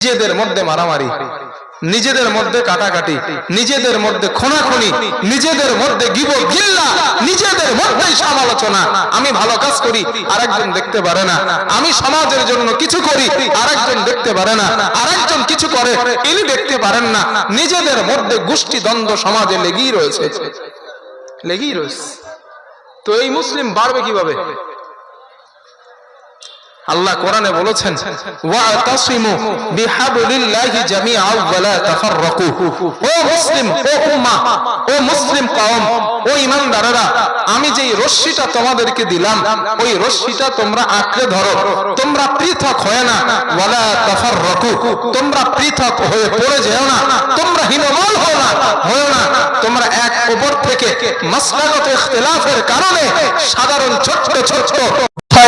নিজেদের মধ্যে মারামারি, নিজেদের মধ্যে কাটাকাটি, নিজেদের মধ্যে খুনাখুনি, নিজেদের মধ্যে গিবত গিল্লা, নিজেদের মধ্যেই সমালোচনা। আমি ভালো কাজ করি আরেকজন দেখতে পারে না, আমি সমাজের জন্য কিছু করি আরেকজন দেখতে পারে না, আরেকজন কিছু করে ইনি দেখতে পারেন না। নিজেদের মধ্যে গোষ্ঠী দ্বন্দ্ব সমাজে লেগেই রয়েছে, লেগেই রয়েছে। তো এই মুসলিম বাড়বে কিভাবে? আল্লাহ কোরআনে বলেছেন ওয়াতাসিমু বিহাবলিল্লাহি জামিআন ওয়া লা তাফাররাকু। ও মুসলিম, ও উম্মাহ, ও মুসলিম কওম, ও ঈমানদারেরা, আমি যেই রশ্মিটা তোমাদেরকে দিলাম ওই রশ্মিটা তোমরা আঁকড়ে ধরো, তোমরা পৃথক হয় না। ওয়া লা তাফাররাকু, তোমরা পৃথক হয়ে পড়ে যেও না, তোমরা হীনবল হও না, তোমরা এক অপর থেকে মাসলাগত ইখতিলাফের কারণে, সাধারণ ছোট ছোট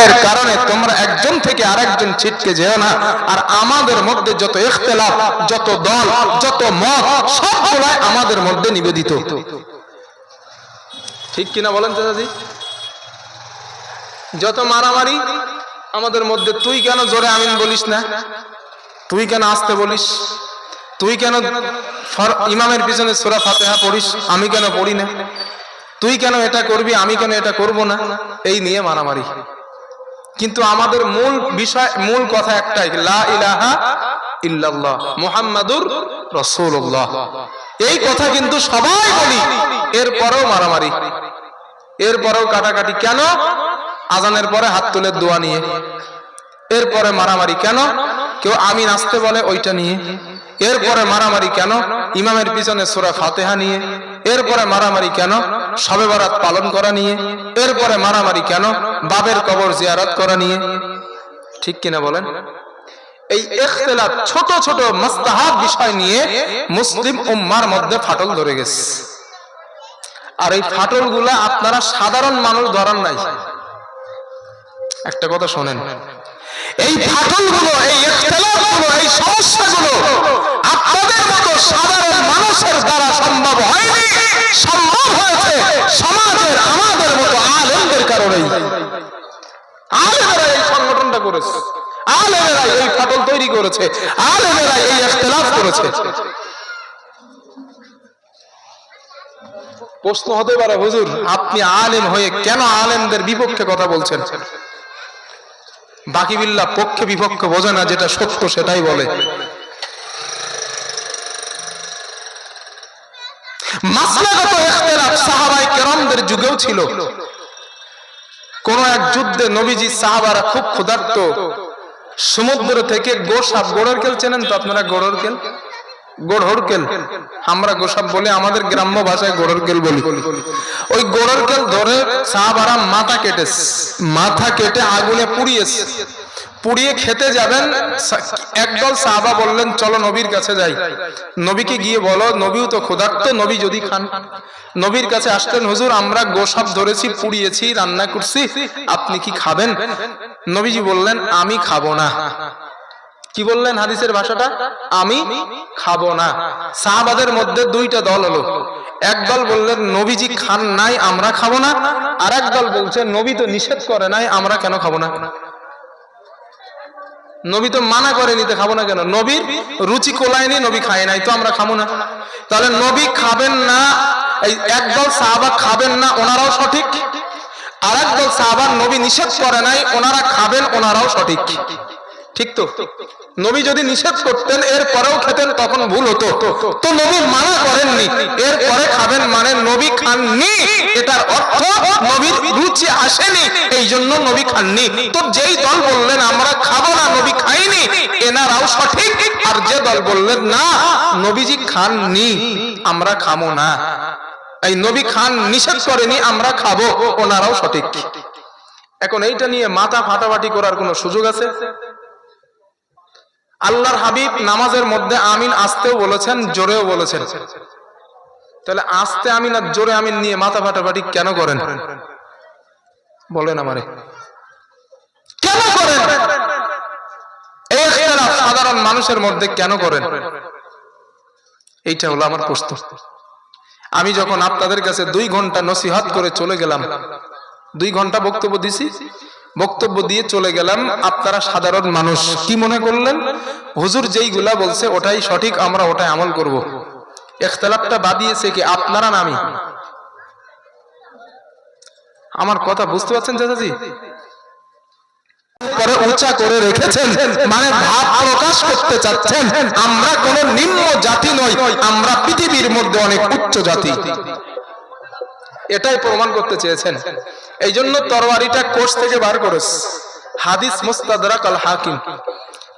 এর কারণে তোমরা একজন থেকে আরেকজন ছিটকে যেও না। আর আমাদের মধ্যে যত ইখতিলাফ, যত দল, যত মত, সবগুলাই আমাদের মধ্যে নিবেদিত। ঠিক কিনা বলেন চাচাজি? যত মারামারি আমাদের মধ্যে, তুই কেন জোরে আমিন বলিস না, তুই কেন আস্তে বলিস, তুই কেন ইমামের পিছনে সূরা ফাতিহা পড়িস, আমি কেন পড়ি না, তুই কেন এটা করবি, আমি কেন এটা করব না, এই নিয়ে মারামারি। কিন্তু আমাদের মূল বিষয়, মূল কথা একটাই, লা ইলাহা ইল্লাল্লাহ মুহাম্মাদুর রাসূলুল্লাহ। এই কথা কিন্তু সবাই বলি, এরপরেও মারামারি, এরপরেও কাটাকাটি। কেন? আজানের পরে হাত তুলে দোয়া নিয়ে। এরপরে মারামারি কেন? কেউ আমিন আসতে বলে ওইটা নিয়ে। এরপরে মারামারি কেন? ইমামের পিছনে সূরা ফাতিহা নিয়ে। এরপরে মারামারি কেন? শবে বরাত পালন করা নিয়ে। এরপরে মারামারি কেন? বাবের কবর জিয়ারত করা নিয়ে। ঠিক কিনা বলেন? এই ইখতিলাফ, ছোট ছোট মুস্তাহাব বিষয় নিয়ে মুসলিম উম্মার মধ্যে ফাটল ধরে গেছে। আর এই ফাটলগুলা আপনারা সাধারণ মানুষ ধরান নাই। একটা কথা শোনেন, এই ফাটলগুলো, এই ইখতিলাফগুলো, এই সমস্যাগুলো আপনাদের মতো সাধারণ মানুষের দ্বারা সম্ভব হয়নি, সম্ভব হয়েছে সমাজের আমাদের মতো আলেমদের কারণেই। আলেমেরা এই সংগঠনটা করেছে, আলেমেরা এই ফাটল তৈরি করেছে, আলেমেরা এই ইখতিলাফ করেছে। প্রশ্ন হতে পারে, হুজুর আপনি আলেম হয়ে কেন আলেমদের বিপক্ষে কথা বলছেন? বাকি বিল্লাহ পক্ষে বিপক্ষে বোঝে না, যেটা সত্য সেটাই বলে। মাসলাগত ইখতিলাফ সাহাবায়ে কেরামদের যুগেও ছিল। কোন এক যুদ্ধে নবীজি সাহাবারা খুব ক্ষুধার্ত, সমুদ্র থেকে গোসাপ, গোড়ের কেল চেনেন তো আপনারা? গোড়ের কেল, গোড়র কেল, আমরা গোসাপ বলি, আমাদের গ্রাম্য ভাষায় গোড়র কেল বলি। ওই গোড়র কেল ধরে সাহাবারা মাথা কেটে আগুনে পুড়িয়েছে, পুড়িয়ে খেতে যাবেন। একদল সাহাবা বললেন চলো নবীর কাছে যাই। নবীকে গিয়ে বলো, নবীও তো ক্ষুধার্ত, নবী যদি খান। নবীর কাছে আসলেন, হুজুর আমরা গোসাপ ধরেছি, পুড়িয়েছি, রান্না করছি, আপনি কি খাবেন? নবীজি বললেন আমি খাবো না। কি বললেন হাদিসের ভাষাটা? আমি খাবো না। সাহাবাদের মধ্যে দুইটা দল হলো, এক দল বললেন নবীজি খান নাই, আমরা খাবো না। আর এক দল বলছে নবী তো নিষেধ করে নাই, আমরা কেন খাবো না? নবী তো মানা করে নিতে, খাবো না কেন? নবীর রুচি কোলায়নি, নবী খায় নাই, তো আমরা খাবো না। তাহলে নবী খাবেন না, এই একদল সাহাবা খাবেন না, ওনারাও সঠিক। আর একদল সাহাবা নবী নিষেধ করে নাই, ওনারা খাবেন, ওনারাও সঠিক। ঠিক তো? নবী যদি নিষেধ করতেন এরপরেও খেতেন তখন ভুল হতো। তো নবী মানা করেননি, এরপরে খাবেন মানে নবী খাননি, এটার অর্থ নবীর রুচি আসেনি, এই জন্য নবী খাননি। তো যেই দল বললেন আমরা খাবো না, নবী খাইনি, এনারাও সঠিক। আর যে দল বললেন না নবীজি খাননি, আমরা খাবো না, এই নবী খান নিষেধ করেনি, আমরা খাবো, ওনারাও সঠিক। এখন এইটা নিয়ে মাথা ফাটাফাটি করার কোনো সুযোগ আছে? আল্লাহর হাবিব নামাজের মধ্যে আমিন আসতেও বলেছেন, জোরেও বলেছেন। তাহলে আস্তে আমিন আর জোরে আমিন নিয়ে মাথা ফাটাফাটি কেন করেন? বলেন আমারে, কেন করেন? এই ইখতিলাফ সাধারণ মানুষের মধ্যে কেন করেন? এইটা হলো আমার প্রশ্ন। আমি যখন আপনাদের কাছে 2 ঘন্টা নসিহত করে চলে গেলাম, 2 ঘন্টা বক্তব্য দিছি, বক্তব্য দিয়ে চলে গেলাম। আপনারা সাধারণ মানুষ কি মনে করলেন? হুজুর যেইগুলা বলছে ওটাই সঠিক, আমরা ওটাই আমল করব। ইখতিলাফটা বাদিয়েছে কি আপনারা না আমি? আমার কথা বুঝতে পারছেন চাচাজি? করে উঁচা করে রেখেছেন, মানে ভাব প্রকাশ করতে চাচ্ছেন আমরা কোন নিম্ন জাতি নই, আমরা পৃথিবীর মধ্যে অনেক উচ্চ জাতি, এটাই প্রমাণ করতে চেয়েছেন। এই জন্য তরবারিটা কোষ থেকে বার করেছে, হাদিস মুস্তাদরাক আল হাকিম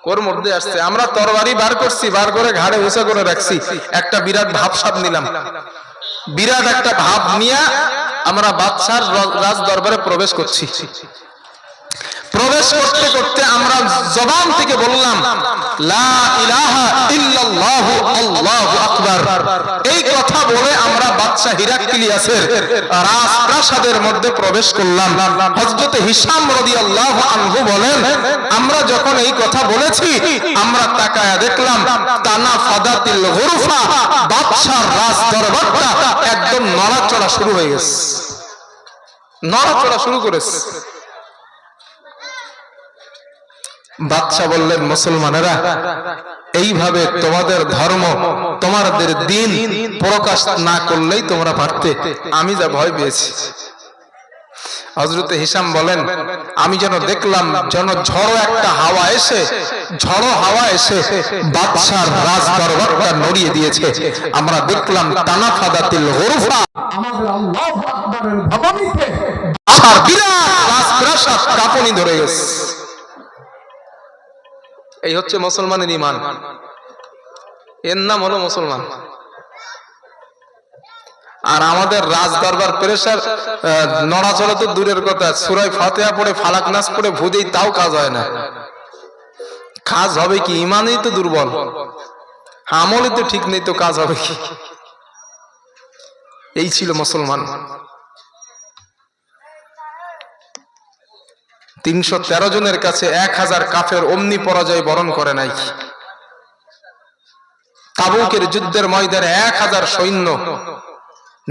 ওর মধ্যে আসছে। আমরা তরবারি বার করছি, বার করে ঘাড়ে উঁচা করে রাখছি, একটা বিরাট ভাবসাব নিলাম। বিরাট একটা ভাব নিয়ে আমরা বাদশার রাজ দরবারে প্রবেশ করছি। প্রবেশ করতে করতে আমরা জবান থেকে বললাম লা ইলাহা ইল্লাল্লাহু আল্লাহু আকবার। এই কথা বলে আমরা বাদশা হিরাক্লিয়াসের রাজপ্রাসাদের মধ্যে প্রবেশ করলাম। হযরত হিশাম রাদিয়াল্লাহু আনহু বলেন, আমরা যখন এই কথা বলেছি আমরা তাকায়া দেখলাম তানাফাদাতিল গুরফা, বাদশার রাজ দরবারটা একদম নড়াচড়া শুরু হয়ে গেছে, নড়াচড়া শুরু করেছে। বাদশা বললেন, মুসলমানেরা এইভাবে তোমাদের ধর্ম তোমাদের দিন প্রকাশ না করলেই তোমরা পারতে, আমি যা ভয় পেয়েছি। হযরত হিশাম বলেন, আমি যেন দেখলাম যেন ঝড়ো একটা হাওয়া এসে, ঝড়ো হাওয়া এসে বাদশার রাজ দরবারটা নড়িয়ে দিয়েছে। আমরা দেখলাম তানাফাদাতিল গুরফা, আমাদের আল্লাহু আকবারের ধ্বনিতে আর বিরাট রাজপ্রাসাদ কাঁপুনি ধরে গেছে। এই হচ্ছে মুসলমানের ঈমান, এর নাম হলো মুসলমান। আর আমাদের রাজ দরবার প্রেসার নড়াচড়া তো দূরের কথা, সূরা ফাতিহা পড়ে ফালাক নাস পড়ে ভুজেই তাও কাজ হয় না। কাজ হবে কি? ঈমানই তো দুর্বল, আমলই তো ঠিক নেই, তো কাজ হবে কি? এই ছিল মুসলমান। 313 জনের কাছে 1000 কাফের অমনি পরাজয় বরণ করে নাই। তাবুকের যুদ্ধের ময়দানে 1000 সৈন্য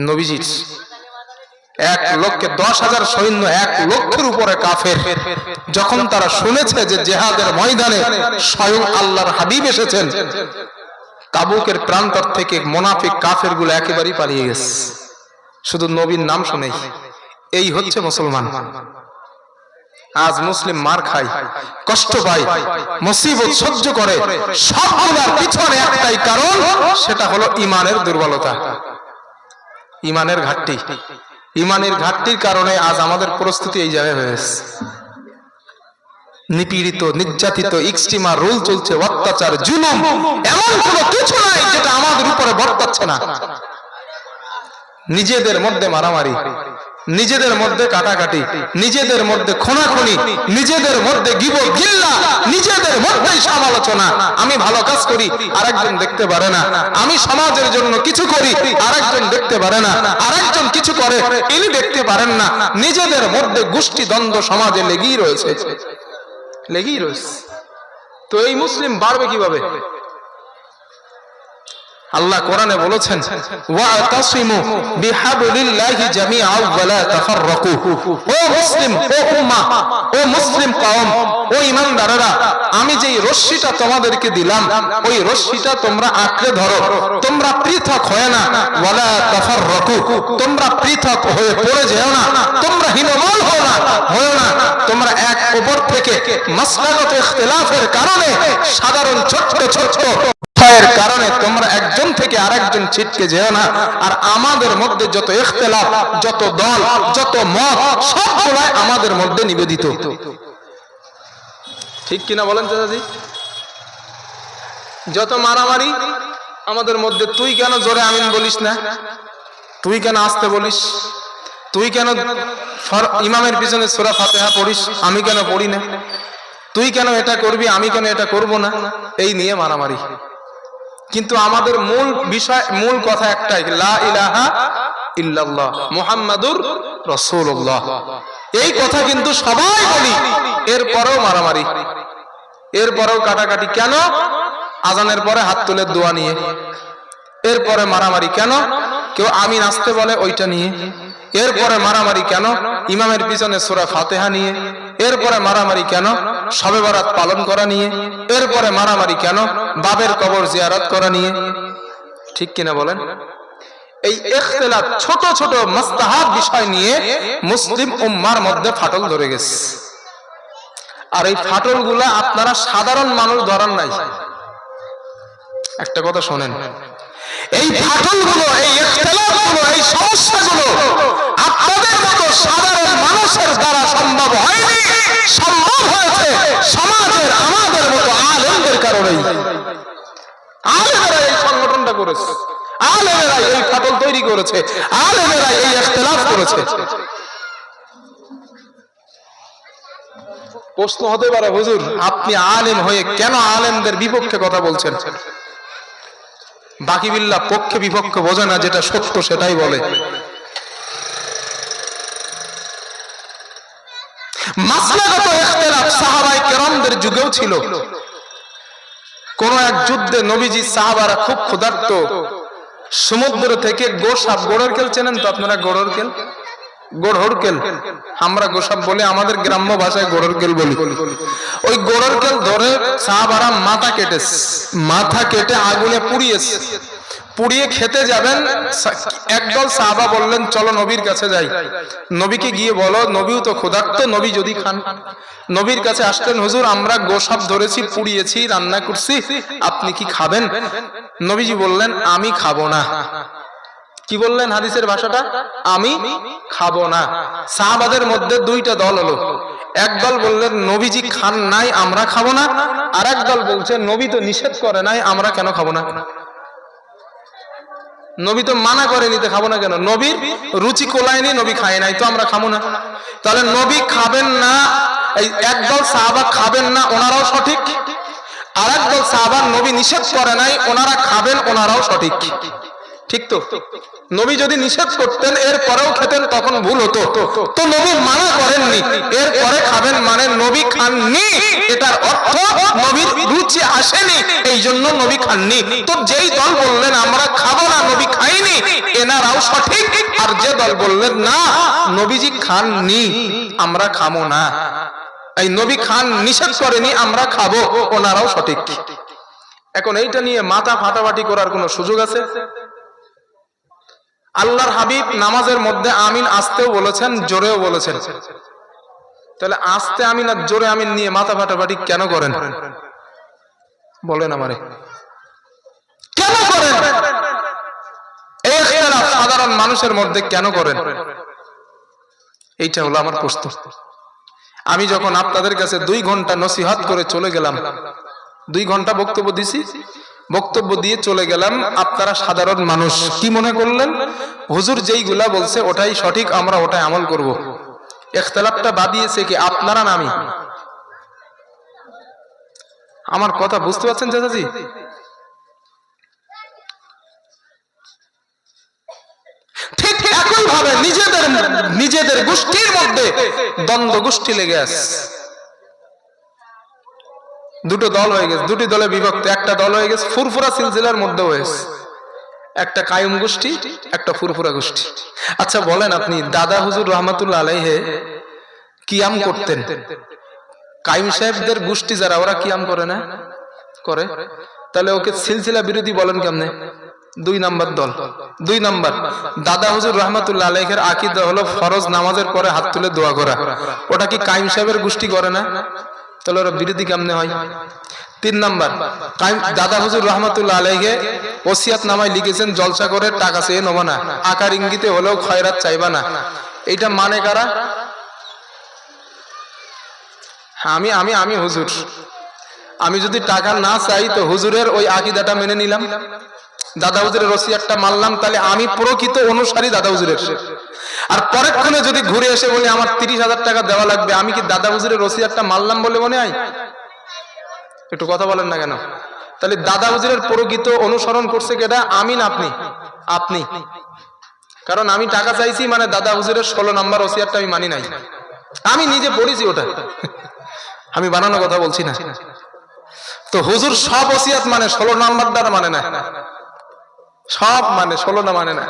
নবীজির, 10,000 সৈন্য 1 লক্ষের উপরে কাফের। যখন তারা শুনেছে যে জিহাদের ময়দানে স্বয়ং আল্লাহর হাবিব এসেছেন, তাবুকের প্রান্তর থেকে মুনাফিক কাফের গুলো একেবারেই পালিয়ে গেছে, শুধু নবীর নাম শুনেই। এই হচ্ছে মুসলমান। আজ মুসলিম মার খায়, কষ্ট পায়, মুসিবত সহ্য করে, সবগুলোর পিছনে একটাই কারণ, সেটা হলো ঈমানের দুর্বলতা, ঈমানের ঘাটতি। ঈমানের ঘাটতির কারণে আজ আমাদের পরিস্থিতি এই জায়গায় হয়েছে। নিপীড়িত, নির্যাতিত, এক্সট্রিমা রুল চলছে, অত্যাচার, জুলুম, এমন কোনো কিছু নাই যেটা আমাদের উপরে বর্তাচ্ছে না। নিজেদের মধ্যে মারামারি, নিজেদের মধ্যে কাটাকাটি, নিজেদের মধ্যে খুনাখুনি, নিজেদের মধ্যে গিবত গিল্লা, নিজেদের মধ্যেই সমালোচনা। আমি ভালো কাজ করি, আরেকজন দেখতে পারে না। আমি সমাজের জন্য কিছু করি, আরেকজন দেখতে পারে না। আরেকজন কিছু করে, ইনি দেখতে পারেন না। নিজেদের মধ্যে গোষ্ঠী দ্বন্দ্ব সমাজে লেগেই রয়েছে, লেগেই রয়েছে। তো এই মুসলিম বাড়বে কিভাবে? আল্লাহ কোরআনে বলেছেন, ওয়াতাসিমু বিহাবলিল্লাহি জামিআ ওয়া লা তাফাররাকু। ও মুসলিম, ও উম্মাহ, ও মুসলিম কওম, ও ঈমানদারেরা, আমি যেই রশ্মিটা তোমাদেরকে দিলাম ওই রশ্মিটা তোমরা আঁকড়ে ধরো, তোমরা পৃথক হয় না। ওয়া লা তাফাররাকু, তোমরা পৃথক হয়ে পড়ে যেও না, তোমরা হীনমল হও না, তোমরা এক অপর থেকে মাসলাগত ইখতিলাফের কারণে, সাধারণ ছোট ছোট এর কারণে তোমরা একজন থেকে আরেকজন ছিটকে যেও না। আর আমাদের মধ্যে যত ইখতিলাফ, যত দল, যত মত, সবগুলাই আমাদের মধ্যে নিবেদিত। ঠিক কিনা বলেন চাচাজি? যত মারামারি আমাদের মধ্যে, তুই কেন জোরে আমিন বলিস না, তুই কেন আস্তে বলিস, তুই কেন ইমামের পিছনে সূরা ফাতিহা পড়িস, আমি কেন পড়ি না, তুই কেন এটা করবি, আমি কেন এটা করব না, এই নিয়ে মারামারি। কিন্তু আমাদের মূল বিষয়, মূল কথা একটাই, লা ইলাহা ইল্লাল্লাহ মুহাম্মাদুর রাসূলুল্লাহ। এই কথা কিন্তু সবাই বলি, এরপরেও মারামারি, এরপরেও কাটাকাটি। কেন? আজানের পরে হাত তুলে দোয়া নিয়ে, এরপরে মারামারি। কেন? কেউ আমিন আসতে বলে ওইটা নিয়ে, এরপরে মারামারি কেন ইমামের পিছনে সূরা ফাতিহা নিয়ে, এরপরে মারামারি কেন শবে বরাত পালন করা নিয়ে, এরপরে মারামারি কেন বাবের কবর জিয়ারত করা নিয়ে? ঠিক কিনা বলেন? এই ইখতিলাফ ছোট ছোট মুস্তাহাব বিষয় নিয়ে মুসলিম উম্মার মধ্যে ফাটল ধরে গেছে। আর এই ফাটলগুলা আপনারা সাধারণ মানুষ ধরান নাই। একটা কথা শোনেন, এই ফাটলগুলো, এই ইখতিলাফগুলো, এই সমস্যাগুলো আপনাদের মতো সাধারণ মানুষের দ্বারা সম্ভব হয়নি, সম্ভব হয়েছে সমাজের আমাদের মতো আলেমদের কারণেই। আলেমেরা এই সংগঠনটা করেছে, আলেমেরা এই ফাটল তৈরি করেছে, আলেমেরা এই ইখতিলাফ করেছে। প্রশ্ন হতে পারে, হুজুর আপনি আলেম হয়ে কেন আলেমদের বিপক্ষে কথা বলছেন? বাকি বিল্লাহ পক্ষে বিপক্ষে বোঝে না, যেটা সত্য সেটাই বলে। মাসলাগত ইখতিলাফ সাহাবায়ে কেরামদের যুগেও ছিল। কোন এক যুদ্ধে নবীজি সাহাবারা খুব ক্ষুধার্ত, সমুদ্র থেকে গোসাপ, গোড়ের কেল চেনেন তো আপনারা? গোড়ের কেল, গোড়র কেল, আমরা গোসাপ বলি, আমাদের গ্রাম্য ভাষায় গোড়র কেল বলি। ওই গোড়র কেল ধরে সাহাবারা মাথা কেটে আগুনে পুড়িয়েছে। পুড়িয়ে খেতে যাবেন, একদল সাহাবা বললেন চলো নবীর কাছে যাই। নবীকে গিয়ে বলো, নবীও তো ক্ষুধার্ত, নবী যদি খান। নবীর কাছে আসলেন, হুজুর আমরা গোসাপ ধরেছি, পুড়িয়েছি, রান্না করছি, আপনি কি খাবেন? নবীজি বললেন আমি খাবো না। কি বললেন হাদিসের ভাষাটা? আমি খাবো না। সাহাবাদের মধ্যে দুইটা দল হলো, এক দল বললেন নবীজি খান নাই, আমরা খাবো না। আর এক দল বলছে নবী তো নিষেধ করে নাই, আমরা কেন খাবো না? নবী তো মানা করে নিতে, খাবো না কেন? নবীর রুচি কোলায়নি, নবী খায় নাই, তো আমরা খাবো না। তাহলে নবী খাবেন না, এই একদল সাহাবা খাবেন না, ওনারাও সঠিক। আর একদল সাহাবা নবী নিষেধ করে নাই, ওনারা খাবেন, ওনারাও সঠিক। ঠিক তো? নবী যদি নিষেধ করতেন এরপরেও খেতেন তখন ভুল হতো। তো নবী মানা করেননি, এরপরে খাবেন মানে নবী খাননি, এটার অর্থ নবীর রুচি আসেনি, এই জন্য নবী খাননি। তো যেই দল বললেন আমরা খাবো না, নবী খাইনি, এনারাও সঠিক। আর যে দল বললেন না নবীজি খাননি, আমরা খাবো না, এই নবী খান নিষেধ করেনি, আমরা খাবো, ওনারাও সঠিক। এখন এইটা নিয়ে মাথা ফাটাফাটি করার কোনো সুযোগ আছে? আল্লাহর হাবিব নামাজের মধ্যে আমিন আস্তেও বলেছেন, জোরেও বলেছেন। তাহলে আস্তে আমিন আর জোরে আমিন নিয়ে মাথা ফাটাফাটি কেন করেন? বলেন আমারে, কেন করেন? এই ইখতিলাফ সাধারণ মানুষের মধ্যে কেন করেন? এইটা হলো আমার প্রশ্ন। আমি যখন আপনাদের কাছে 2 ঘন্টা নসিহত করে চলে গেলাম, 2 ঘন্টা বক্তব্য দিছি, বক্তব্য দিয়ে চলে গেলাম, আপনারা সাধারণ মানুষ কি মনে করলেন? হুজুর যেইগুলা বলছে ওটাই সঠিক, আমরা ওটাই আমল করব। ইখতিলাফটা বাদিয়েছে কি আপনারা না আমি? আমার কথা বুঝতে পারছেন চাচাজি? ঠিক একই ভাবে নিজেদের গোষ্ঠীর মধ্যে দ্বন্দ্ব গোষ্ঠী লেগে আছে। দুটো দল হয়ে গেছে, দুটি দলে বিভক্ত। একটা দল হয়ে গেছে ফুরফুরা সিলসিলার মধ্যে হয়েছে, একটা কায়ুম গোষ্ঠী, একটা ফুরফুরা গোষ্ঠী। আচ্ছা বলেন আপনি, দাদা হুজুর রহমাতুল্লাহ আলাইহি কিয়াম করতেন, কায়ুম সাহেবদের গোষ্ঠী যারা, ওরা কিয়াম করে না? করে। তাহলে ওকে সিলসিলা বিরোধী বলেন কেমনে? 2 নাম্বার দল। 2 নাম্বার, দাদা হুজুর রহমাতুল্লাহ আলাইহির আকীদা হলো ফরজ নামাজের পরে হাত তুলে দোয়া করা, ওটা কি কায়ুম সাহেবের গোষ্ঠী করে না? তাহলে ওরা বিরোধী কেমনে হয়? 3 নাম্বার, দাদা হুজুর রহমাতুল্লাহ আলাইহি ওসিয়াত নামায় লিখেছেন জলসা করে টাকা চেয়ে নেব না, আকার ইঙ্গিতে হলেও খয়রাত চাইবা না। এইটা মানে কারা? আমি আমি আমি হুজুর, আমি যদি টাকা না চাই তো হুজুরের ওই আকীদাটা মেনে নিলাম, দাদা হুজুরের ওসিয়াতটা মানলাম, তাহলে আমি প্রকৃত অনুসারী দাদা হুজুরের। আর পরেক্ষণে যদি ঘুরে এসে বলি আমার 30,000 টাকা দেওয়া লাগবে, আমি কি দাদা হুজুরের ওসিয়াতটা মানলাম বলে মনে হয়? একটু কথা বলেন না কেন? তাহলে দাদা হুজুরের প্রকৃত অনুসরণ করছে কেটা? আমি না আপনি? আপনি। কারণ আমি টাকা চাইছি মানে দাদা হুজুরের 16 নাম্বার ওসিয়াতটা আমি মানি নাই, আমি নিজে পড়েছি ওটা, আমি বানানো কথা বলছি না। তো হুজুর সব ওসিয়াত মানে, 16 নাম্বার দ্বারা মানে না, সব মানে 16 না মানে না।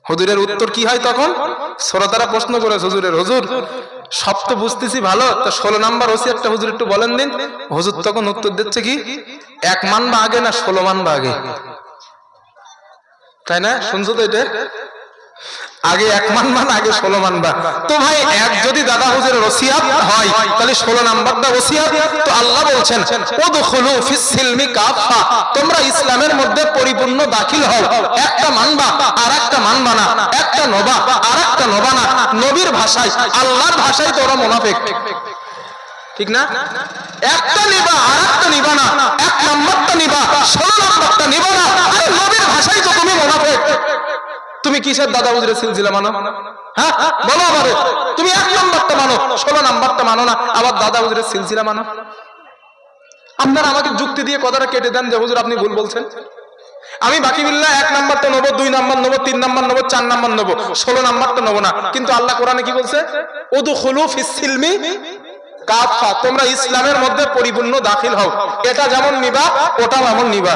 হুজুরের উত্তর কি হয় তখন? শ্রোতারা প্রশ্ন করে হুজুরের, হুজুর সব তো বুঝতেছি ভালো, তো 16 নাম্বার ওসিয়তটা হুজুর একটু বলেন দিন। হুজুর তখন উত্তর দিচ্ছে কি, 1 মান বা আগে না 16 মান বা আগে? তাই না? শুনছো তো এটা? আগে 1 মান আগে 16 মান বা। তো ভাই এক যদি দাদা হুজুরের ওসিয়ত হয় তাহলে 16 নাম্বারটা ওসিয়ত। তো আল্লাহ বলছেন উদখুলু ফিস সিলমি কাফা, তোমরা ইসলামের মধ্যে পরিপূর্ণ দাখিল হও। একটা মানবা আর একটা মানবা না, একটা নবা আর একটা নবা না। নবীর ভাষায়, আল্লাহর ভাষায় তোরা মুনাফিক, ঠিক না? একটা নিবা আর একটা নিবা না, 1 নাম্বারটা নিবা 16 নাম্বারটা নিবা না। আরে নবীর ভাষায় তো তুমি মুনাফিক। তুমি কিসের দাদা হুজুরের সিলসিলা মানো? হ্যাঁ বলো আমারে, তুমি 1 নাম্বারটা মানো, 16 নাম্বারটা মানো না, আবার দাদা হুজুরের সিলসিলা মানো। আপনারা আমাকে যুক্তি দিয়ে কথাটা কেটে দেন যে হুজুর আপনি ভুল বলছেন। আমি বাকি বিল্লাহ 1 নাম্বারটা নেবো, 2 নাম্বার নেবো, 3 নাম্বার নেবো, 4 নাম্বার নেবো, 16 নাম্বারটা নেবো না। কিন্তু আল্লাহ কোরআনে কি বলছে? উদখুলু ফিস সিলমি কাফা, তোমরা ইসলামের মধ্যে পরিপূর্ণ দাখিল হও। এটা যেমন নিবা ওটাও এমন নিবা,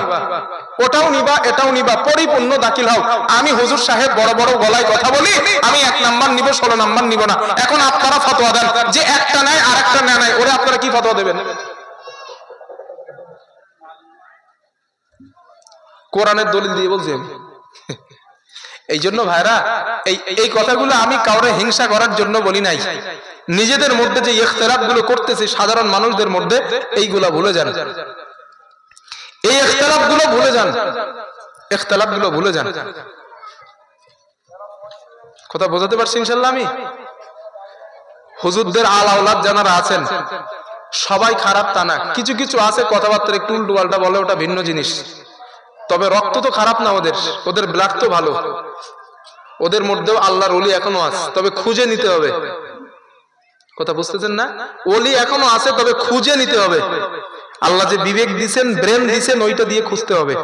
ওটাও নিবা এটাও নিবা, পরিপূর্ণ দাখিল হও। আমি হুজুর সাহেব বড় বড় গলায় কথা বলি, আমি 1 নাম্বার নিব 16 নাম্বার নিব না। এখন আপনারা ফতোয়া দেন যে একটা নেয় আর একটা নেয় নাই, ওরে আপনারা কি ফতোয়া দেবেন? কোরআনের দলিল দিয়ে বলছি আমি। এই জন্য ভাইরা এই কথাগুলো আমি কাউরে হিংসা করার জন্য বলি নাই। নিজেদের মধ্যে যে ইখতিলাফ গুলো করতেছে সাধারণ মানুষদের মধ্যে, এইগুলা ভুলে যান, এই ইখতিলাফ গুলো ভুলে যান, ইখতিলাফ গুলো ভুলে যান। কথা বোঝাতে পারছি ইনশাআল্লাহ? আমি হুজুরদের আল আওলাদ যারা আছেন সবাই খারাপ তা না, কিছু কিছু আছে কথাবার্তা একটু উল্টো পাল্টা বলে, ওটা ভিন্ন জিনিস। তবে রক্ত তো খারাপ না ওদের, ওদের ব্লাড তো ভালো, ওদের মধ্যেও আল্লাহর ওলি এখনো আছে, তবে খুঁজে নিতে হবে। কথা বুঝতেছেন না? ওলি এখনো আছে, তবে খুঁজে নিতে হবে। আল্লাহ যে বিবেক দিয়েছেন, ব্রেন দিয়েছেন, ওইটা দিয়ে খুঁজতে হবে।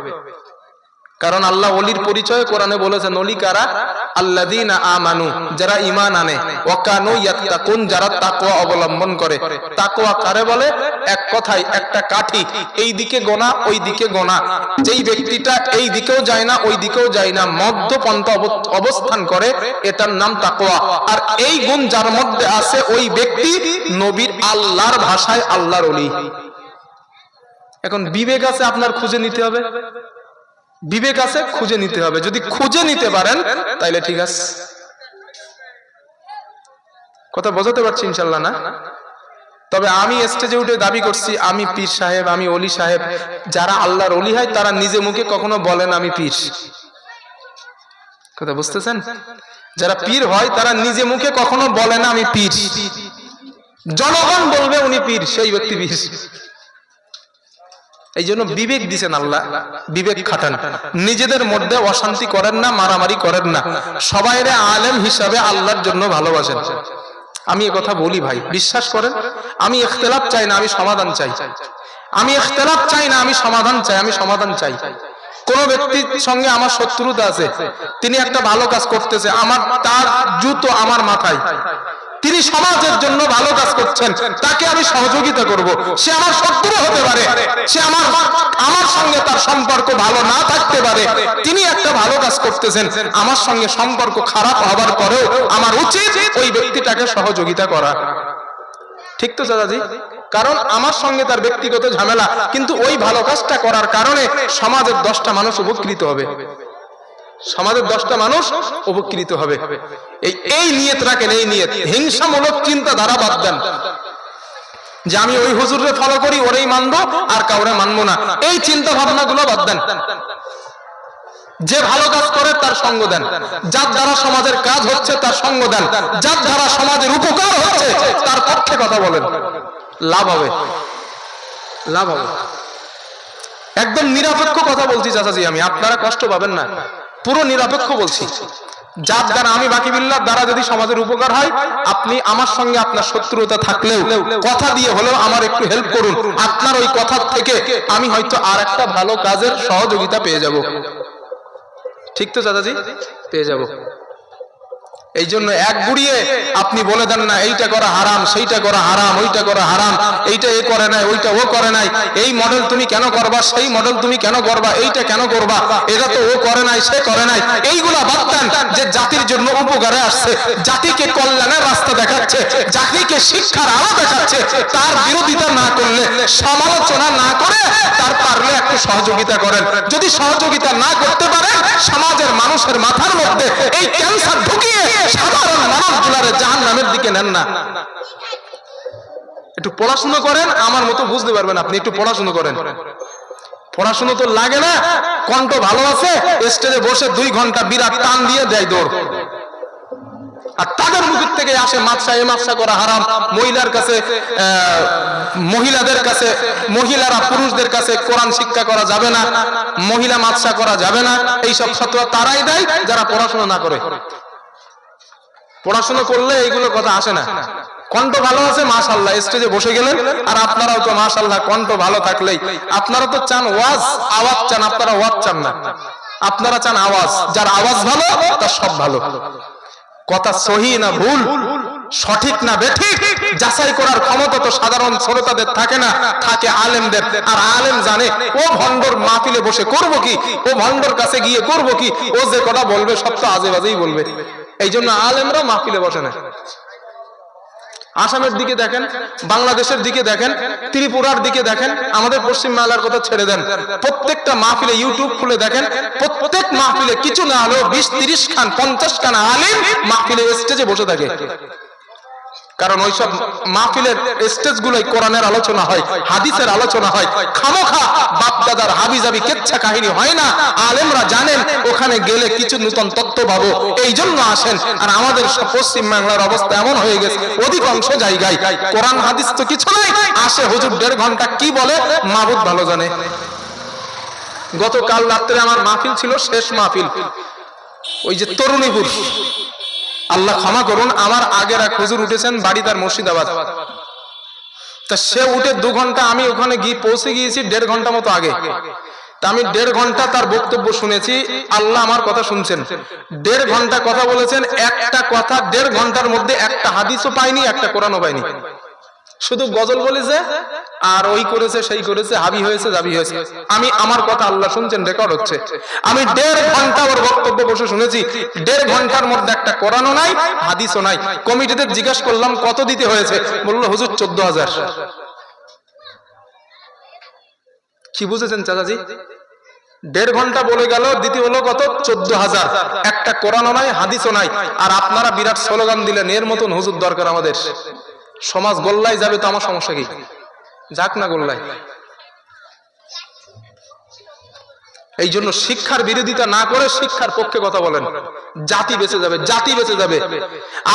কারণ আল্লাহ ওলির পরিচয় কোরআনে বলেছেন, ওলি কারা? আল্লাযীনা আমানু, যারা ঈমান আনে, ওয়া কানু ইয়াত্তাকুন, যারা তাকওয়া অবলম্বন করে। তাকওয়া কারে বলে? এক কথায় একটা কাঠি, এই দিকে গোনা ওই দিকে গোনা, যেই ব্যক্তিটা এই দিকেও যায় না ওই দিকেও যায় না, মধ্যপন্থা অবস্থান করে, এটার নাম তাকওয়া। আর এই গুণ যার মধ্যে আছে ওই ব্যক্তি নবীর আল্লাহর ভাষায় আল্লাহর ওলি। এখন বিবেক আছে, আপনার খুঁজে নিতে হবে, বিবেক আছে, খুঁজে নিতে হবে। যদি খুঁজে নিতে পারেন তাইলে ঠিক আছে। কথা বোঝাতে পারছি ইনশাআল্লাহ না? তবে আমি স্টেজে উঠে দাবি করছি আমি পীর সাহেব, আমি ওলি সাহেব। যারা আল্লাহর ওলি হয় তারা নিজে মুখে কখনো বলেন আমি পীর। কথা বুঝতেছেন? যারা পীর হয় তারা নিজে মুখে কখনো বলে না আমি পীর। জনগণ বলবে উনি পীর, সেই ব্যক্তি পীর। এই জন্য বিবেক দিছেন আল্লাহ, বিবেক খাটান, নিজেদের মধ্যে অশান্তি করেন না, মারামারি করেন না, সবাইরে আলেম হিসাবে আল্লাহর জন্য ভালোবাসেন। আমি এ কথা বলি ভাই, বিশ্বাস করেন। আমি ইখতিলাফ চাই না, আমি সমাধান চাই। আমি ইখতিলাফ চাই না, আমি সমাধান চাই, আমি সমাধান চাই। কোন ব্যক্তির সঙ্গে আমার শত্রুতা আছে, তিনি একটা ভালো কাজ করতেছে, আমার তার জুতো আমার মাথায়, তিনি সমাজের জন্য ভালো কাজ করছেন, তাকে আমি সহযোগিতা করব। সে আমার শত্রু হতে পারে, সে আমার সঙ্গে তার সম্পর্ক ভালো না থাকতে পারে, তিনি একটা ভালো কাজ করতেছেন, আমার সঙ্গে সম্পর্ক খারাপ হবার পরেও আমার উচিত ওই ব্যক্তিটাকে সহযোগিতা করা। ঠিক তো দাদাজি? কারণ আমার সঙ্গে তার ব্যক্তিগত ঝামেলা, কিন্তু ওই ভালো কাজটা করার কারণে সমাজের 10টা মানুষ উপকৃত হবে, সমাজের 10টা মানুষ উপকৃত হবে। এই নিয়ত রাখেন, এই নিয়ত। হিংসামূলক চিন্তাধারা বাদ দেন যে আমি ওই হুজুরে ফলো করি, ওরেই মানবো আর কাউরে মানবো না, এই চিন্তা ভাবনা গুলো বাদ দেন। যে ভালো কাজ করে তার সঙ্গ দেন, যার দ্বারা সমাজের কাজ হচ্ছে তার সঙ্গ দেন, যার দ্বারা সমাজের উপকার হচ্ছে তার পক্ষে কথা বলেন, লাভ হবে, লাভ হবে। একদম নিরপেক্ষ কথা বলছি চাচাজি আমি, আপনারা কষ্ট পাবেন না, পুরো নিরপেক্ষ বলছি। যার দ্বারা আমি বাকি বিল্লাহর দ্বারা যদি সমাজের উপকার হয়, আপনি আমার সঙ্গে আপনার শত্রুতা থাকলেও কথা দিয়ে হলেও আমার একটু হেল্প করুন, আপনার ওই কথা থেকে আমি হয়তো আর একটা ভালো কাজের সহযোগিতা পেয়ে যাব। ঠিক তো চাচাজি? পেয়ে যাব। এই জন্য এক গুড়িয়ে আপনি বলে দেন না এইটা করা হারাম, সেইটা করা হারাম, ওইটা করা হারাম, এইটা এ করে নাই, ওইটা ও করে নাই, এই মডেল তুমি কেন করবা, সেই মডেল তুমি কেন করবা, এইটা কেন করবা, এটা তো ও করে নাই, সে করে নাই, এইগুলা বাদ দেন। যে জাতির জন্য উপকারে আসছে, জাতিকে কল্যাণের রাস্তা দেখাচ্ছে, জাতিকে শিক্ষার আলো দেখাচ্ছে, তার বিরোধিতা না করলে, সমালোচনা না করে তার পারলে একটু সহযোগিতা করেন। যদি সহযোগিতা না করতে পারেন, সমাজের মানুষের মাথার মধ্যে এই ক্যান্সার ঢুকিয়ে সাধারণ মানুষগুলারে জাহান্নামের দিকে নেন না। একটু পড়াশোনা করেন, আমার মতো বুঝতে পারবেন আপনি। একটু পড়াশোনা করেন, পড়াশোনা তো লাগে না, কণ্ঠ ভালো আছে, স্টেজে বসে 2 ঘন্টা বিরাট টান দিয়ে দেয় দৌড়। আর তাদের মুখের থেকে আসে মাদ্রাসা এ মাদ্রাসা করা হারাম, মহিলার কাছে মহিলাদের কাছে, মহিলারা পুরুষদের কাছে কোরআন শিক্ষা করা যাবে না, মহিলা মাদ্রাসা করা যাবে না, এইসব ফতোয়া তারাই দেয় যারা পড়াশোনা না করে। পড়াশোনা করলে এইগুলো কথা আসে না। কণ্ঠ ভালো আছে মাশাআল্লাহ, স্টেজে বসে গেলেন, আর আপনারাও তো মাশাআল্লাহ কণ্ঠ ভালো থাকলেই, আপনারা তো চান ওয়াজ, আওয়াজ চান, আপনারা ওয়াজ চান না, আপনারা চান আওয়াজ। যার আওয়াজ ভালো তার সব ভালো। কথা সহি না ভুল, সঠিক না বেঠিক যাচাই করার ক্ষমতা তো সাধারণ শ্রোতাদের থাকে না, থাকে আলেমদের। আর আলেম জানে ও ভণ্ডর মাহফিলে বসে করব কি, ও ভণ্ডর কাছে গিয়ে করব কি, ও যে কথা বলবে সব তো আজে বাজেই বলবে। এই জন্য আলেমরা মাহফিলে বসে না। আসামের দিকে দেখেন, বাংলাদেশের দিকে দেখেন, ত্রিপুরার দিকে দেখেন, আমাদের পশ্চিম বাংলার কথা ছেড়ে দেন, প্রত্যেকটা মাহফিলে ইউটিউব খুলে দেখেন, প্রত্যেক মাহফিলে কিছু না হলেও 20-30 খান 50 খান আলেম মাহফিলে স্টেজে বসে থাকে। কারণ ওইসব মাহফিলের স্টেজ গুলোই কোরআনের আলোচনা হয়, হাদিসের আলোচনা হয়, খামোখা বাপ দাদার হাবিজাবি কেচ্ছা কাহিনী হয় না। আলেমরা জানেন ওখানে গেলে কিছু নতুন তথ্য পাবো, এই জন্য আসেন। আর আমাদের পশ্চিম বাংলার অবস্থা এমন হয়ে গেছে, অধিকাংশ জায়গায় কোরআন হাদিস তো কিছু নাই, আসে হুজুর 1.5 ঘন্টা কি বলে মাবুদ ভালো জানে। গতকাল রাত্রে আমার মাহফিল ছিল, শেষ মাহফিল, ওই যে তরুণীপুর, আল্লাহ ক্ষমা করুন, আমার আগের এক হুজুর উঠেছেন, বাড়ি তার মুর্শিদাবাদ। তা সে উঠে 2 ঘন্টা, আমি ওখানে গিয়ে পৌঁছে গিয়েছি 1.5 ঘন্টা মতো আগে। তা আমি 1.5 ঘন্টা তার বক্তব্য শুনেছি, আল্লাহ আমার কথা শুনছেন। 1.5 ঘন্টা কথা বলেছেন, একটা কথা 1.5 ঘন্টার মধ্যে একটা হাদিসও পাইনি, একটা কোরআনও পাইনি। শুধু গজল বলেছে আর ওই করেছে, সেই করেছে, হাবি হয়েছে, জাবি হয়েছে। আমি আমার কথা আল্লাহ শুনছেন, রেকর্ড হচ্ছে। আমি 1.5 ঘন্টা ওর বক্তব্য বসে শুনেছি, 1.5 ঘন্টার মধ্যে একটা কোরআনও নাই, হাদিসও নাই। কমিটিতে জিজ্ঞাসা করলাম কত দিতে হয়েছে, বললো হুজুর 14,000। কি বুঝেছেন চাচাজি? 1.5 ঘন্টা বলে গেল, দিতে হলো কত? 14,000। একটা কোরআনও নাই, হাদিসও নাই। আর আপনারা বিরাট স্লোগান দিলেন, এর মতন হুজুর দরকার আমাদের। সমাজ গোল্লায় যাবে তো আমার সমস্যা কি? যাক না গোল্লায়। এই জন্য শিক্ষার বিরোধিতা না করে শিক্ষার পক্ষে কথা বলেন, জাতি বেঁচে যাবে, জাতি বেঁচে যাবে।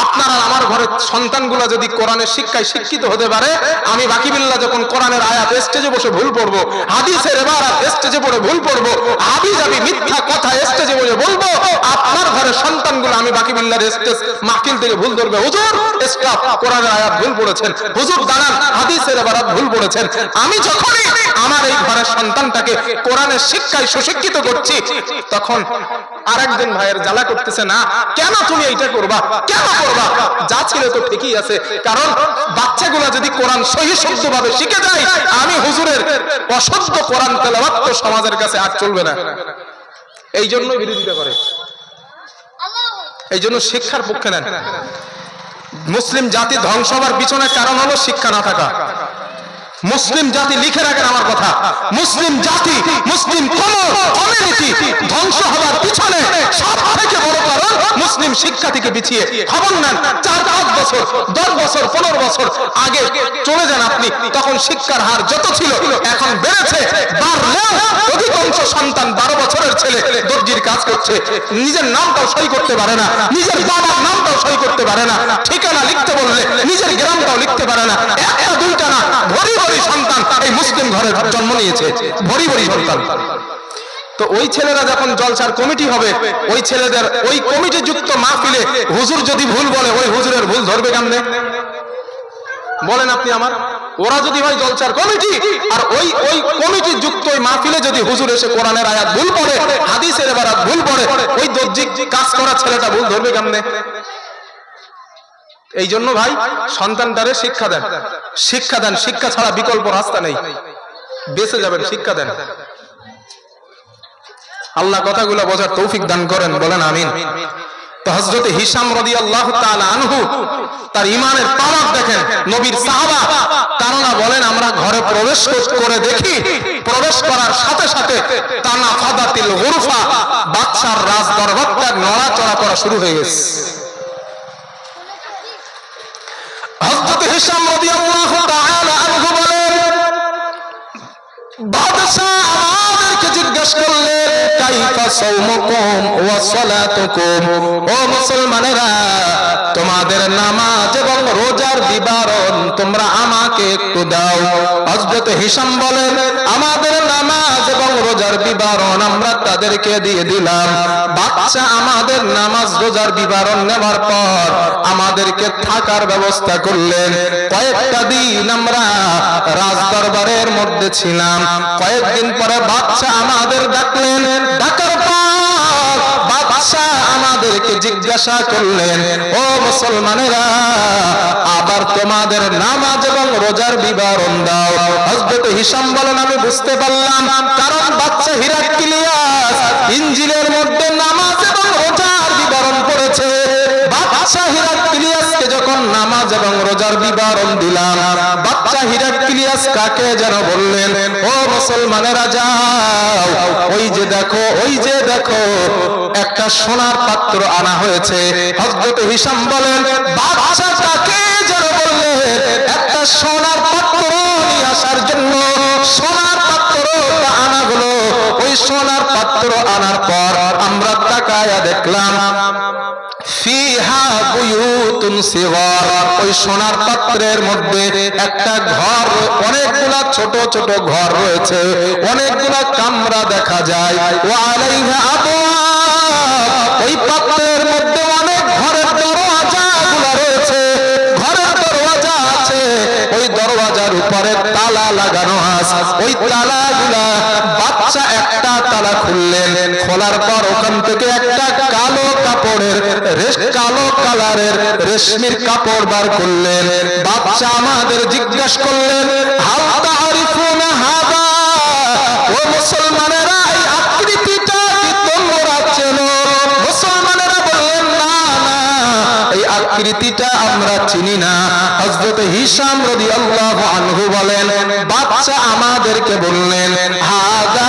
আপনারা আমার ঘরের সন্তানগুলা যদি কোরআনের শিক্ষায় শিক্ষিত হতে পারে, আমি বাকিবিল্লাহ যখন কোরআনের আয়াত স্টেজে বসে ভুল পড়বো, হাদিসের এবারাত স্টেজে পড়ে ভুল পড়বো, হাবিজাবি মিথ্যা কথা স্টেজে বসে বলবো, আপনার ঘরের সন্তানগুলো আমি বাকিবিল্লাহর স্টেজ মাহফিল থেকে ভুল ধরবে, হুজুর স্টাফ কোরআনের আয়াত ভুল পড়েছেন, হুজুর দাঁড়ান হাদিসের এবারাত ভুল পড়েছেন। আমি যখনই আমার এই ঘরের সন্তানটাকে কোরআনের শিক্ষায় শিক্ষিত করছি, তখন আরেকজন ভাইয়ের জ্বালা করতেছে, না কেন তুমি এইটা করবা, কেন করবা? যা ছিল তো ঠিকই আছে। কারণ বাচ্চাগুলা যদি কোরআন সহি শুদ্ধভাবে শিখে যায়, আমি হুজুরের অশুদ্ধ কোরআন তেলাওয়াত তো সমাজের কাছে আর চলবে না। এই জন্য বিরোধিতা করে, এই জন্য শিক্ষার পক্ষে নেন। মুসলিম জাতি ধ্বংস হবার পিছনে কারণ হলো শিক্ষা না থাকা। মুসলিম জাতি, লিখে রাখেন আমার কথা, মুসলিম জাতি, মুসলিম কমিউনিটি ধ্বংস হবার পিছনে সব থেকে বড় কারণ মুসলিম শিক্ষা থেকে পিছিয়ে। খবর নেন, 4-5 বছর, 10 বছর, 15 বছর আগে চলে যান আপনি, তখন শিক্ষার হার যত ছিল এখন বেড়েছে। বাড়লেও অধিকাংশ সন্তান 12 বছরের ছেলে দর্জির কাজ করছে, নিজের নামটাও সই করতে পারে না, নিজের বাবার নামটাও সই করতে পারে না, ঠিকানা লিখতে বললে নিজের গ্রামটাও লিখতে পারে না। একটা দুইটা না, ভরি ভরি সন্তান এই মুসলিম ঘরে জন্ম নিয়েছে, ভরি ভরি সন্তান। তো ওই ছেলেরা যখন জলসার কমিটি হবে, ওই ছেলেদের ওই কমিটি যুক্ত মাহফিলে হুজুর যদি ভুল বলে, ওই হুজুরের ভুল ধরবে কেমনে বলেন আপনি আমার? ওরা যদি হয় জলসার কমিটি, আর ওই কমিটি যুক্ত ওই মাহফিলে যদি হুজুর এসে কোরআনের আয়াত ভুল পড়ে, হাদিসের এবারাত ভুল পড়ে, ওই দর্জি কাজ করা ছেলেটা ভুল ধরবে কেমনে? এই জন্য ভাই সন্তানটারে শিক্ষা দেন, শিক্ষা দেন, শিক্ষা ছাড়া বিকল্প রাস্তা নেই, বেঁচে যাবেন, শিক্ষা দেন। আল্লাহ কথাগুলো বোঝার তৌফিক দান করেন, বলেন আমিন। তো হযরত হিশাম রাদিয়াল্লাহু তাআলা আনহু তার ঈমানের তামাক দেখেন, নবীর সাহাবা তারা বলেন আমরা ঘরে প্রবেশ করে দেখি, প্রবেশ করার সাথে সাথে তানাফাদাতিল গুরফা, বাদশার রাজ দরবারটা নড়াচড়া করা শুরু হয়ে গেছে। হযরত হিশাম রাদিয়াল্লাহু তাআলা আনহু বলেন বাদশা আমাদেরকে জিজ্ঞেস করলেন কাইফা সাওমুকুম ওয়া সালাতুকুম, ও মুসলমানেরা তোমাদের নামাজ এবং রোজার বিবরণ তোমরা আমাকে একটু দাও। হযরত হিশাম বলেন আমাদের নামাজ এবং রোজার বিবরণ আমরা তাদেরকে দিয়ে দিলাম। বাদশা আমাদের নামাজ রোজার বিবরণ নেওয়ার পর আমাদেরকে থাকার ব্যবস্থা করলেন। কয়েকটা দিন আমরা রাজ দরবারের মধ্যে ছিলাম। কয়েকদিন পরে বাদশা আমাদের ডাকলেন, ডাকার পর বাদশা আমাদেরকে জিজ্ঞাসা করলেন ও মুসলমানেরা আবার তোমাদের নামাজ এবং রোজার বিবরণ দাও। হযরত হিশাম বলেন আমি বুঝতে পারলাম, কারণ বাদশা হিরাক্লিয়াস ইনজিলের মধ্যে নামাজ এবং রোজার বিবরণ পড়েছে। বাদশা হিরাক্লিয়াসকে যখন নামাজ এবং রোজার বিবরণ দিলাম, বাদশা হিরাক্লিয়াস কাকে যেন বললেন ও মুসলমানেরা যাও, ওই যে দেখো, ওই যে দেখো একটা সোনার পাত্র আনা হয়েছে। হযরত হিশাম বলেন বাদশা কাকে যেন বললেন একটা সোনার পাত্র নিয়ে আসার জন্য। সোনার পাত্রটা আনা হলো। ওই সোনার পাত্র আনার পর আমরা তাকায়া দেখলাম ফিহা বুয়ুতুন সিগার, ওই সোনার পাত্রের মধ্যে একটা ঘর, অনেকগুলা ছোট ছোট ঘর রয়েছে, অনেকগুলা কামরা দেখা যায়। ওয়া আলাইহা আবওয়াব, ওই পাত্রের মধ্যে অনেক ঘরের দরওয়াজাগুলো রয়েছে, ঘরের দরওয়াজা আছে, ওই দরওয়াজার উপরে তালা লাগানো আছে। ওই তালাগুলা বাদশা একটা তালা খুললেন, খোলার পর ওখান থেকে একটা কালো কাপড়ের কালো কালারের রেশমির কাপড় বার করলেন। বাদশা আমাদের জিজ্ঞাসা করলেন হাল তারিফুনা হাদা, ও মুসলমানেরা এই আকৃতিটা কি তোমরা চেনো? মুসলমানেরা বললেন না না, এই আকৃতিটা আমরা চিনি না। হযরত হিশাম রাদিয়াল্লাহু আনহু বলেন বাদশা আমাদেরকে বললেন হাদা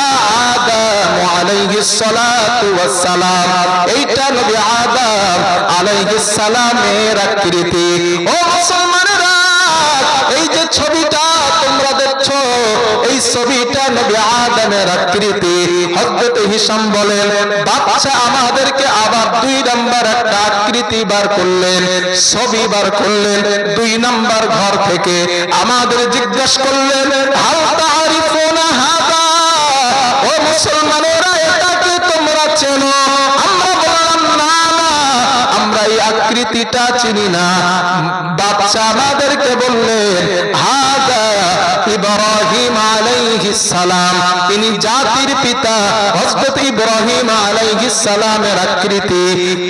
আদম আলাইহিস সালাতু ওয়াস সালাম, এইটা নবী আদম আলাইহিস সালামের আকৃতি। ও মুসলমানেরা এই যে ছবিটা তোমরা দেখছো, এই ছবিটা নবী আদমের আকৃতি। হযরত হিশাম বলেন বাদশা আমাদেরকে আবার 2 নাম্বার একটা আকৃতি বার করলেন, ছবি বার করলেন 2 নাম্বার ঘর থেকে। আমাদের জিজ্ঞাসা করলেন হাল তারিফুনা হাদা, ও মুসলমানেরা এটাকে তোমরা চেনো? আমরা বললাম না না, আমরা এই আকৃতিটা চিনি না। বাদশা আমাদেরকে বললেন হাদা ইব্রাহিম আলাইহিস সালাম, তিনি জাতির পিতা হযরত ইব্রাহিম আলাইহিস সালামের আকৃতি।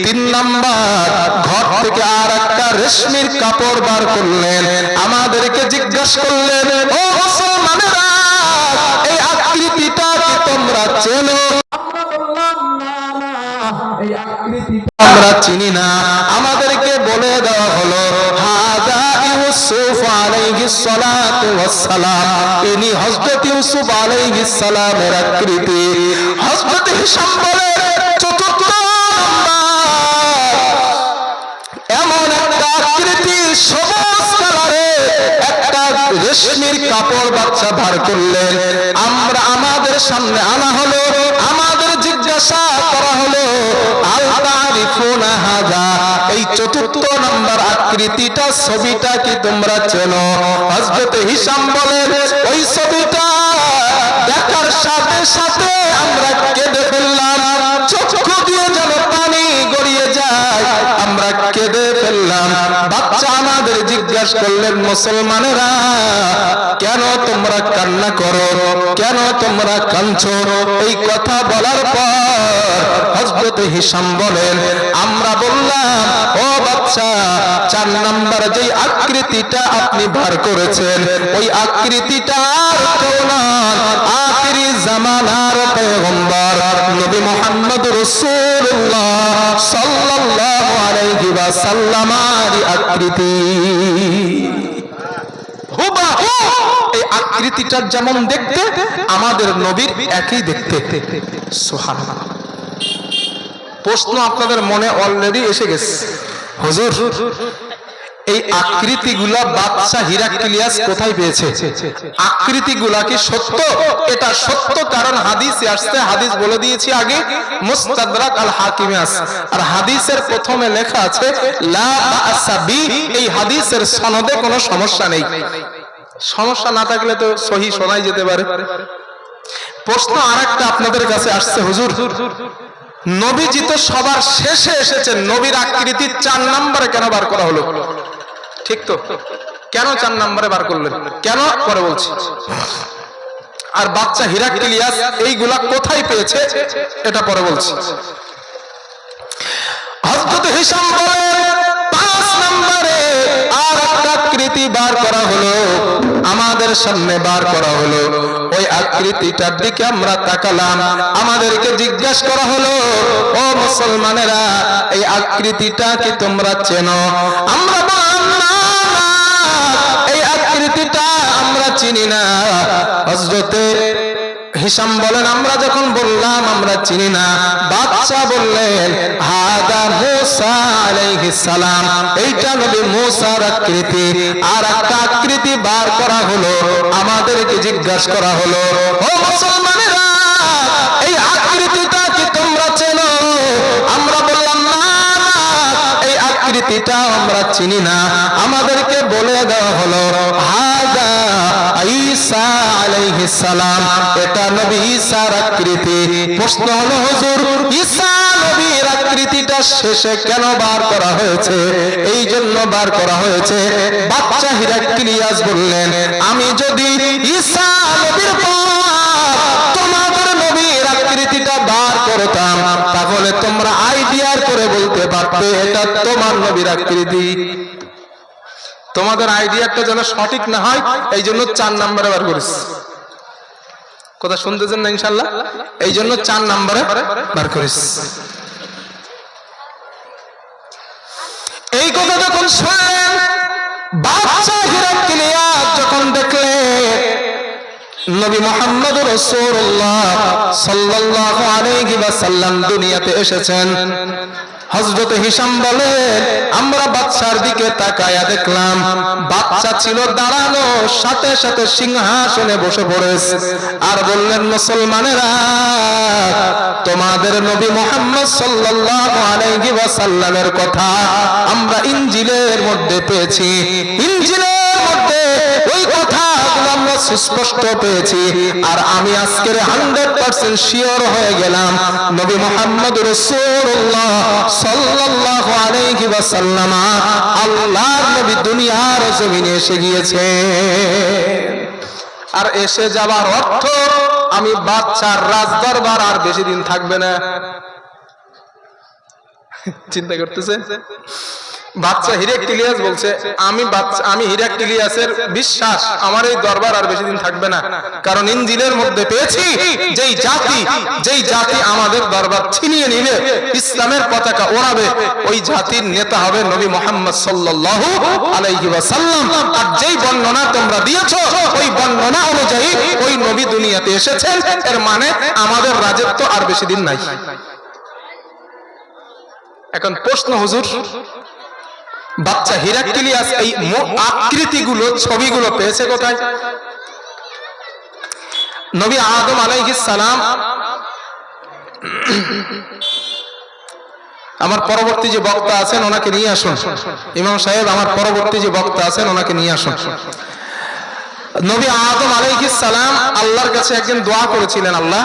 3 নাম্বার ঘর থেকে আর একটা রেশমির কাপড় বার করলেন, আমাদেরকে জিজ্ঞাসা করলেন ও মুসলমানেরা এই আকৃতিটা কি তোমরা চেনো? আমরা চিনি না। আমাদেরকে বলে দেওয়া হলো হাদা ইউসুফ আলাইহিস সালাতু ওয়াস সালাম, ইনি হযরত ইউসুফ আলাইহিস সালামের আকৃতি। হযরত হিশাম বলে চতুর্থ এমন একটা আকৃতি সবুজ কালারের একটা রেশমির কাপড় বাদশা বার করলেন। আমরা আমাদের সামনে আনা হলো, আমাদের জিজ্ঞাসা করা হলো আল তারিফুনা হাদা, এই চতুর্থ নাম্বার আকৃতিটা ছবিটা কি তোমরা চেনো? হযরত হিশাম বলেন ওই ছবিটা দেখার সাথে সাথে আমরা কেঁদে ফেললাম, চক্ষু দিয়ে যেন পানি গড়িয়ে যায়, আমরা কেঁদে ফেললাম। বাচ্চা আমাদের জিজ্ঞাসা করলেন, মুসলমানেরা কেন তোমরা কান্না করো, কেন তোমরা কাঁদছো? এই কথা বলার পর হযরত হিশাম বলেন, আমরা বললাম, ও বাচ্চা, 4 নাম্বার যেই আকৃতিটা আপনি বার করেছেন, ওই আকৃতিটা আর কেউ না, আখিরি জামানার পয়গম্বর নবী মুহাম্মদ রাসূলুল্লাহ সাল্লাল্লাহু আলাইহি ওয়াসাল্লামের আকৃতি। হুবহু এই আকৃতিটা যেমন দেখতে, আমাদের নবীর একই দেখতে। সুবহানাল্লাহ। প্রশ্ন আপনাদের মনে অলরেডি এসে গেছে, হুজুর এই আকৃতিগুলা বাদশা হিরাক্লিয়াস কোথায় পেয়েছে? আকৃতিগুলা কি সত্য? এটা সত্য, কারণ হাদিসে আসছে, হাদিস বলে দিয়েছি আগে, মুস্তাদরাক আল হাকিমে আছে, আর হাদিসের প্রথমে লেখা আছে লা বা'সা বি। এই হাদিসের সনদে কোনো সমস্যা নেই। সমস্যা না থাকলে তো সহি শোনাই যেতে পারে। প্রশ্ন আরেকটা আপনাদের কাছে আসছে, হুজুর নবীজি তো সবার শেষে এসেছেন, নবীর আকৃতি 4 নম্বরে কেন বার করা হলো? ঠিক তো, কেন 4 নম্বরে বার করলেন, কেন পরে বলছি। আর বাচ্চা হিরাক্লিয়াস এইগুলা কোথায় পেয়েছে এটা পরে বলছি। হযরত হিশাম বলেন, 5 নম্বরে আর একটা আকৃতি বার করা হলো, আমাদের সামনে বার করা হলো। ওই আকৃতিটার দিকে আমরা তাকালাম, আমাদেরকে জিজ্ঞাসা করা হলো, ও মুসলমানেরা এই আকৃতিটা কি তোমরা চেনো? আমরা বললাম না, এই আকৃতিটা আমরা চিনি না। হযরতে হিশাম বলেন, আমরা যখন বললাম আমরা চিনি না, বাদশা বললেন, হাদা মূসা আলাইহিস সালাম, এইটা নবী মূসার আকৃতি। আর একটা আকৃতি বার করা হলো, আমাদেরকে জিজ্ঞাসা করা হলো, ও মুসলমানেরা এই আকৃতিটা কি তোমরা চেনো? আমরা বললাম না, এই আকৃতিটা আমরা চিনি না। আমাদেরকে বলে দেওয়া হলো, হাদা ঈসা আলাইহিস সালাম, এটা নবী ঈসার আকৃতি। প্রশ্ন হলো, হুজুর ঈসা নবীর আকৃতিটা শেষে কেন বার করা হয়েছে? এই জন্য বার করা হয়েছে, বাচ্চা হিরাক্লিয়াস বললেন, আমি যদি ঈসা নবীর পর তোমাদের নবীর আকৃতিটা বার করতাম, তাহলে তোমরা আইডিয়ার করে বলতে পারতে এটা তোমার নবীর আকৃতি। তোমাদের আইডিয়াটা যেন সঠিক না হয়, এই জন্য 4 নম্বরে বার করিস। কথা শুনতেছেন না ইনশাআল্লাহ? এই জন্য 4 নম্বরে বার করিস। এই কথা যখন শুনলেন, বাদশা হিরাক্লিয়াস যখন দেখলেন নবী মুহাম্মদ রাসূলুল্লাহ সাল্লাল্লাহু আলাইহি ওয়াসাল্লাম দুনিয়াতে এসেছেন, হযরত হিশাম বলেন, আমরা বাদশার দিকে তাকায়া দেখলাম, বাদশা ছিল দাঁড়ানো, সাথে সাথে সিংহাসনে বসে পড়েছে। আর বললেন, মুসলমানেরা তোমাদের নবী মুহাম্মদ সাল্লাল্লাহু আলাইহি ওয়াসাল্লামের কথা আমরা ইনজিলের মধ্যে পেয়েছি, ইনজিলের মধ্যে ওই কথাগুলো আমরা সুস্পষ্ট পেয়েছি। আর আমি আজকের 100% শিওর হয়ে গেলাম, নবী মুহাম্মদ রাসূলুল্লাহ সাল্লাল্লাহু আলাইহি ওয়াসাল্লাম আল্লাহর নবী দুনিয়ার জমিনে এসে গিয়েছে। আর এসে যাবার অর্থ আমি বাদশার রাজদরবার আর বেশি দিন থাকবে না। চিন্তা করতেছে বাদশা হিরাক্লিয়াস বলছে, আমি হিরাক্লিয়াসের বিশ্বাস আমার এই দরবার আর বেশি দিন থাকবে না, কারণ ইনজিলের মধ্যে পেয়েছি যেই জাতি আমাদের দরবার ছিনিয়ে নিবে, ইসলামের পতাকা ওড়াবে, ওই জাতির নেতা হবে নবী মুহাম্মদ সাল্লাল্লাহু আলাইহি ওয়াসাল্লাম। আর যেই বর্ণনা তোমরা দিয়েছো, ওই বর্ণনা অনুযায়ী ওই নবী দুনিয়াতে এসেছেন, এর মানে আমাদের রাজত্ব আর বেশি দিন নাই। এখন প্রশ্ন, হুজুর বাচ্চা হিরাক্লিয়াস এই আকৃতিগুলো, ছবিগুলো পেয়েছে কোথায়? নবী আদম আলাইহিস সালাম, আমার পরবর্তী যে বক্তা আছেন ওনাকে নিয়ে আসুন। ইমাম সাহেব, আমার পরবর্তী যে বক্তা আছেন ওনাকে নিয়ে আসুন। নবী আদম আলাইহিস সালাম আল্লাহর কাছে একদিন দোয়া করেছিলেন, আল্লাহ